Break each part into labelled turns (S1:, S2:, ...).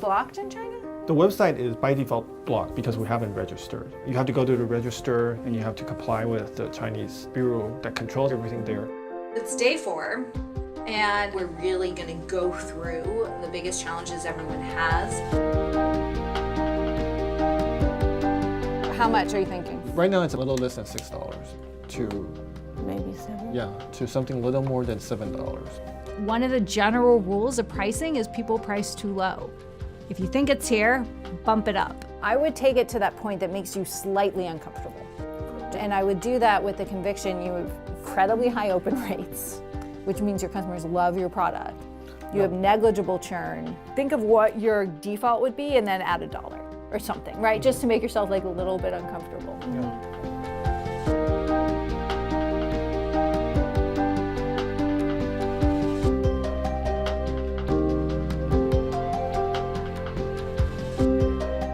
S1: blocked in China?
S2: The website is by default blocked because we haven't registered. You have to go to the register and you have to comply with the Chinese bureau that controls everything there.
S1: It's day 4, and we're really going to go through the biggest challenges everyone has. How much are you thinking?
S2: Right now it's a little less than $6 to
S3: maybe 7.
S2: Yeah, to something a little more than $7.
S4: One of the general rules of pricing is people price too low. If you think it's here, bump it up.
S1: I would take it to that point that makes you slightly uncomfortable. And I would do that with the conviction you have incredibly high open rates, which means your customers love your product. You have negligible churn. Think of what your default would be and then add $1 or something, right? Just to make yourself like a little bit uncomfortable.
S2: Yeah.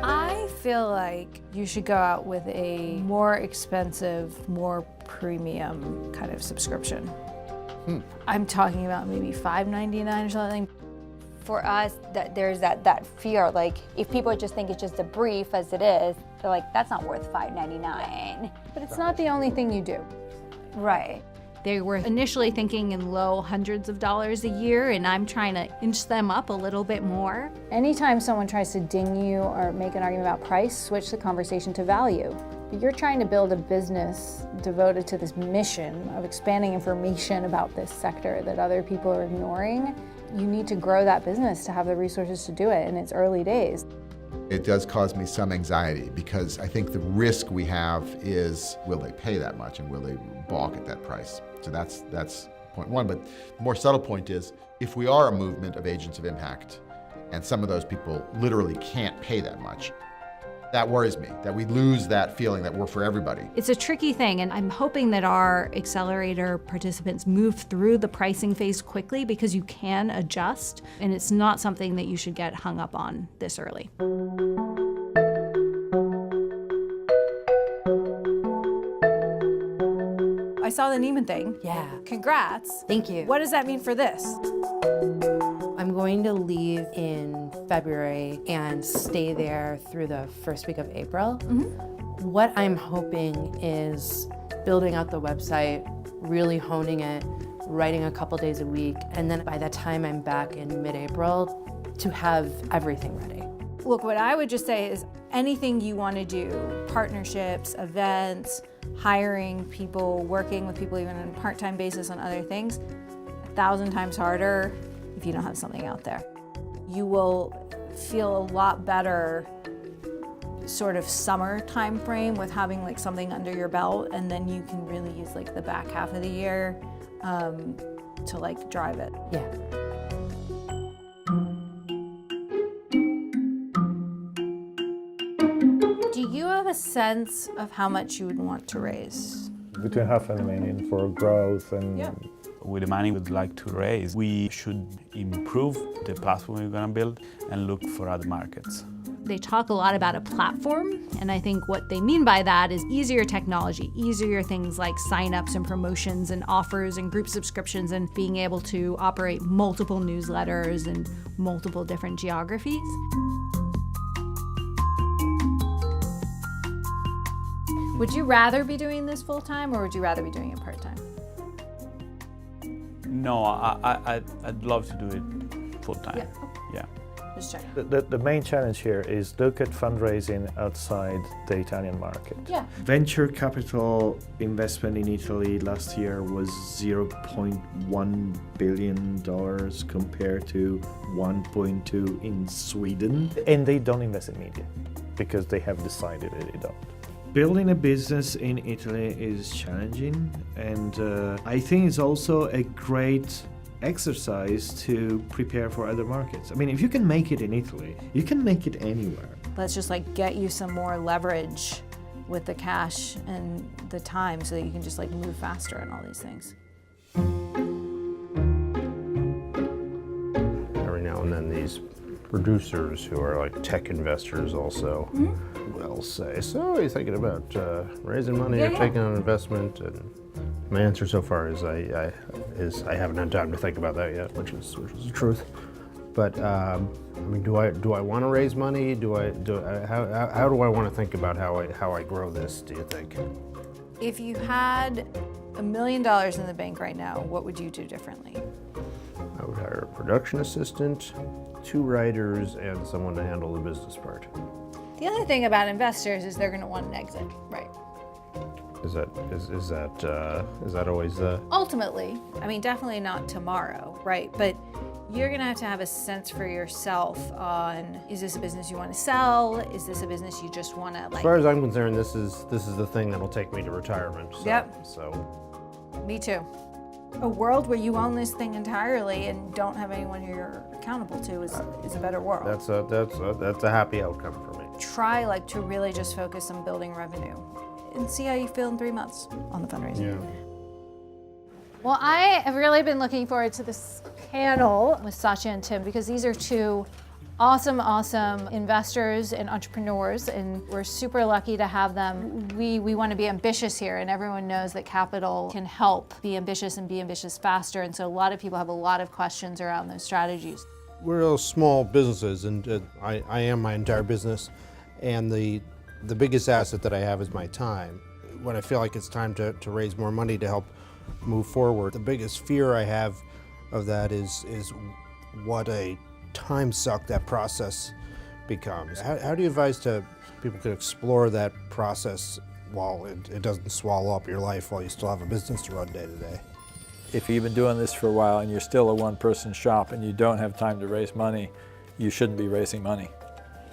S1: I feel like you should go out with a more expensive, more premium kind of subscription. I'm talking about maybe $5.99 or something.
S3: For us, there's that fear, like if people just think it's just a brief as it is, they're like, that's not worth $5.99.
S1: But it's not the only thing you do.
S3: Right.
S4: They were initially thinking in low hundreds of dollars a year, and I'm trying to inch them up a little bit more.
S1: Anytime someone tries to ding you or make an argument about price, switch the conversation to value. You're trying to build a business devoted to this mission of expanding information about this sector that other people are ignoring. You need to grow that business to have the resources to do it in its early days.
S5: It does cause me some anxiety because I think the risk we have is, will they pay that much and will they balk at that price? So that's point one. But the more subtle point is, if we are a movement of agents of impact and some of those people literally can't pay that much, that worries me, that we lose that feeling that we're for everybody.
S4: It's a tricky thing, and I'm hoping that our Accelerator participants move through the pricing phase quickly because you can adjust, and it's not something that you should get hung up on this early.
S1: I saw the Neiman thing.
S6: Yeah.
S1: Congrats.
S6: Thank you.
S1: What does that mean for this?
S6: I'm going to leave in February and stay there through the first week of April. What I'm hoping is building out the website, really honing it, writing a couple days a week, and then by the time I'm back in mid-April, to have everything ready.
S1: Look, what I would just say is anything you want to do, partnerships, events, hiring people, working with people even on a part-time basis on other things, 1,000 times harder if you don't have something out there. You will feel a lot better sort of summer time frame with having like something under your belt, and then you can really use like the back half of the year to like drive it.
S6: Yeah.
S1: Do you have a sense of how much you would want to raise?
S7: Between $500,000 for growth and
S8: with the money we'd like to raise, we should improve the platform we're going to build and look for other markets.
S4: They talk a lot about a platform, and I think what they mean by that is easier technology, easier things like signups and promotions and offers and group subscriptions and being able to operate multiple newsletters and multiple different geographies.
S1: Would you rather be doing this full-time or would you rather be doing it part-time?
S8: No, I'd love to do it full-time. Yeah.
S1: Just checking.
S7: the main challenge here is look at fundraising outside the Italian market.
S1: Yeah.
S9: Venture capital investment in Italy last year was $0.1 billion compared to 1.2 in Sweden.
S7: And they don't invest in media because they have decided that they don't.
S9: Building a business in Italy is challenging, and I think it's also a great exercise to prepare for other markets. I mean, if you can make it in Italy, you can make it anywhere.
S1: Let's just like get you some more leverage with the cash and the time so that you can just like move faster and all these things.
S10: Every now and then these producers who are like tech investors also will say, so are you thinking about raising money or taking on investment? And my answer so far is I haven't had time to think about that yet, which is the truth. But I mean, do I want to raise money? How do I want to think about how I grow this? Do you think?
S1: If you had $1 million in the bank right now, what would you do differently?
S10: I would hire a production assistant, 2 writers, and someone to handle the business part.
S1: The other thing about investors is they're going to want an exit, right?
S10: Is that always the?
S1: Ultimately, I mean, definitely not tomorrow, right? But you're going to have a sense for yourself on, is this a business you want to sell? Is this a business you just want to like?
S10: As far as I'm concerned, this is the thing that'll take me to retirement. So,
S1: Yep.
S10: So.
S1: Me too. A world where you own this thing entirely and don't have anyone who you're accountable to is a better world.
S10: That's a happy outcome for me.
S1: Try like to really just focus on building revenue and see how you feel in 3 months on the fundraising.
S10: Yeah.
S4: Well, I have really been looking forward to this panel with Satya and Tim because these are 2 awesome investors and entrepreneurs, and we're super lucky to have them. We want to be ambitious here, and everyone knows that capital can help be ambitious and be ambitious faster, and so a lot of people have a lot of questions around those strategies.
S10: We're all small businesses, and I am my entire business, and the biggest asset that I have is my time. When I feel like it's time to raise more money to help move forward, the biggest fear I have of that is what a time suck that process becomes. How do you advise people to explore that process while it doesn't swallow up your life while you still have a business to run day to day?
S11: If you've been doing this for a while and you're still a one-person shop and you don't have time to raise money, you shouldn't be raising money.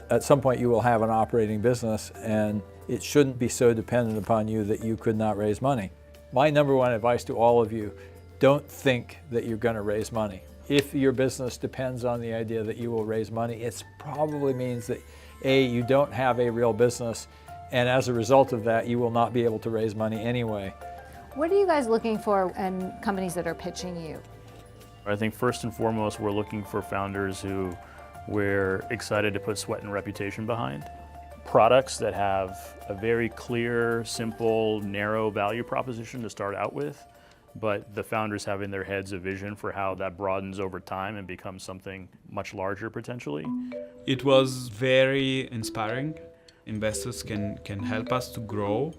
S11: At some point you will have an operating business and it shouldn't be so dependent upon you that you could not raise money. My number 1 advice to all of you, don't think that you're going to raise money. If your business depends on the idea that you will raise money, it probably means that A, you don't have a real business, and as a result of that, you will not be able to raise money anyway.
S4: What are you guys looking for in companies that are pitching you?
S12: I think first and foremost, we're looking for founders who we're excited to put sweat and reputation behind. Products that have a very clear, simple, narrow value proposition to start out with, but the founders have in their heads a vision for how that broadens over time and becomes something much larger potentially.
S13: It was very inspiring. Investors can help us to grow,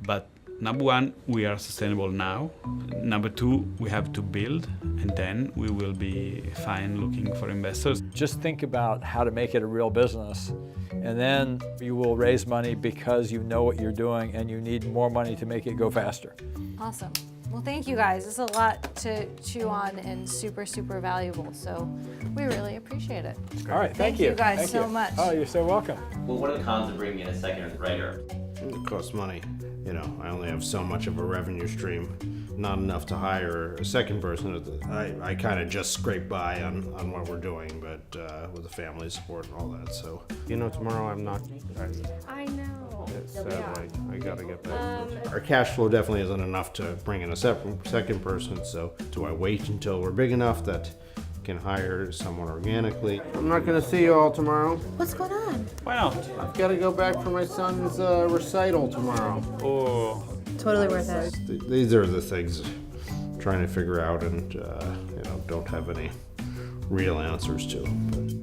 S13: but number 1, we are sustainable now. Number 2, we have to build, and then we will be fine looking for investors.
S11: Just think about how to make it a real business, and then you will raise money because you know what you're doing and you need more money to make it go faster.
S1: Awesome. Well, thank you guys. It's a lot to chew on and super, super valuable. So we really appreciate it.
S11: All right,
S1: Thank you guys so much.
S11: Oh, you're so welcome.
S14: Well, what are the cons of bringing in a second writer?
S10: It costs money. You know, I only have so much of a revenue stream, not enough to hire a second person. I kind of just scrape by on what we're doing, but with the family support and all that. So, you know, tomorrow I'm not.
S6: I know.
S10: Sadly, I gotta get that. Our cash flow definitely isn't enough to bring in a second person. So, do I wait until we're big enough that can hire someone organically? I'm not gonna see you all tomorrow.
S6: What's going on?
S13: Why not?
S10: I've got to go back for my son's recital tomorrow.
S13: Oh.
S6: Totally worth it.
S10: These are the things I'm trying to figure out and don't have any real answers to. But